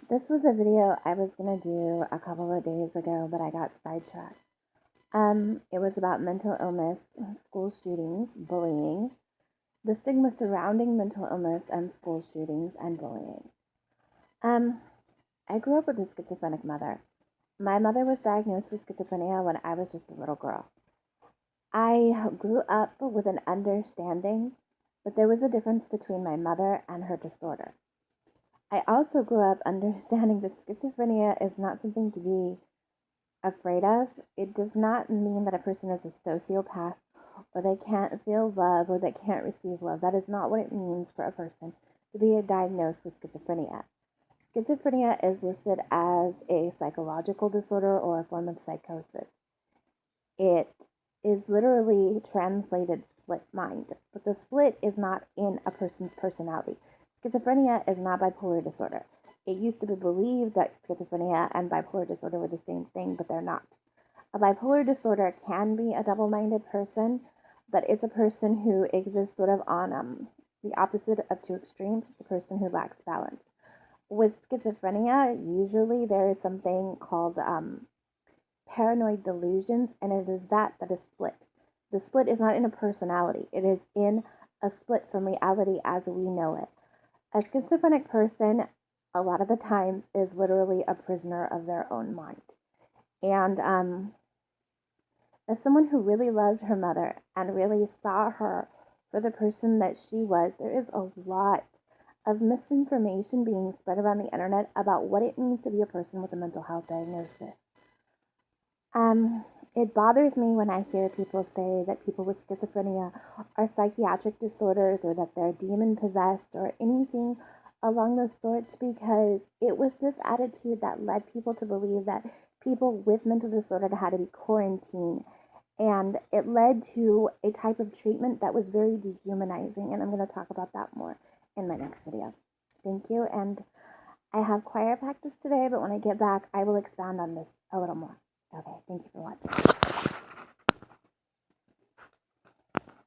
This was a video I was going to do a couple of days ago, but I got sidetracked. It was about mental illness, school shootings, bullying, the stigma surrounding mental illness and school shootings and bullying. Um, I grew up with a schizophrenic mother. My mother was diagnosed with schizophrenia when I was just a little girl. I grew up with an understanding that there was a difference between my mother and her disorder. I also grew up understanding that schizophrenia is not something to be afraid of. It does not mean that a person is a sociopath or they can't feel love or they can't receive love. That is not what it means for a person to be diagnosed with schizophrenia. Schizophrenia is listed as a psychological disorder or a form of psychosis. It is literally translated split mind, but the split is not in a person's personality. Schizophrenia is not bipolar disorder. It used to be believed that schizophrenia and bipolar disorder were the same thing, but they're not. A bipolar disorder can be a double-minded person, but it's a person who exists sort of on the opposite of two extremes. It's a person who lacks balance. With schizophrenia, usually there is something called paranoid delusions, and it is that is split. The split is not in a personality. It is in a split from reality as we know it. A schizophrenic person, a lot of the times, is literally a prisoner of their own mind. And as someone who really loved her mother and really saw her for the person that she was, there is a lot of misinformation being spread around the internet about what it means to be a person with a mental health diagnosis. It bothers me when I hear people say that people with schizophrenia are psychiatric disorders or that they're demon possessed or anything along those sorts, because it was this attitude that led people to believe that people with mental disorder had to be quarantined, and it led to a type of treatment that was very dehumanizing, and I'm going to talk about that more in my next video. Thank you, and I have choir practice today, but when I get back I will expound on this a little more. Okay, thank you for watching.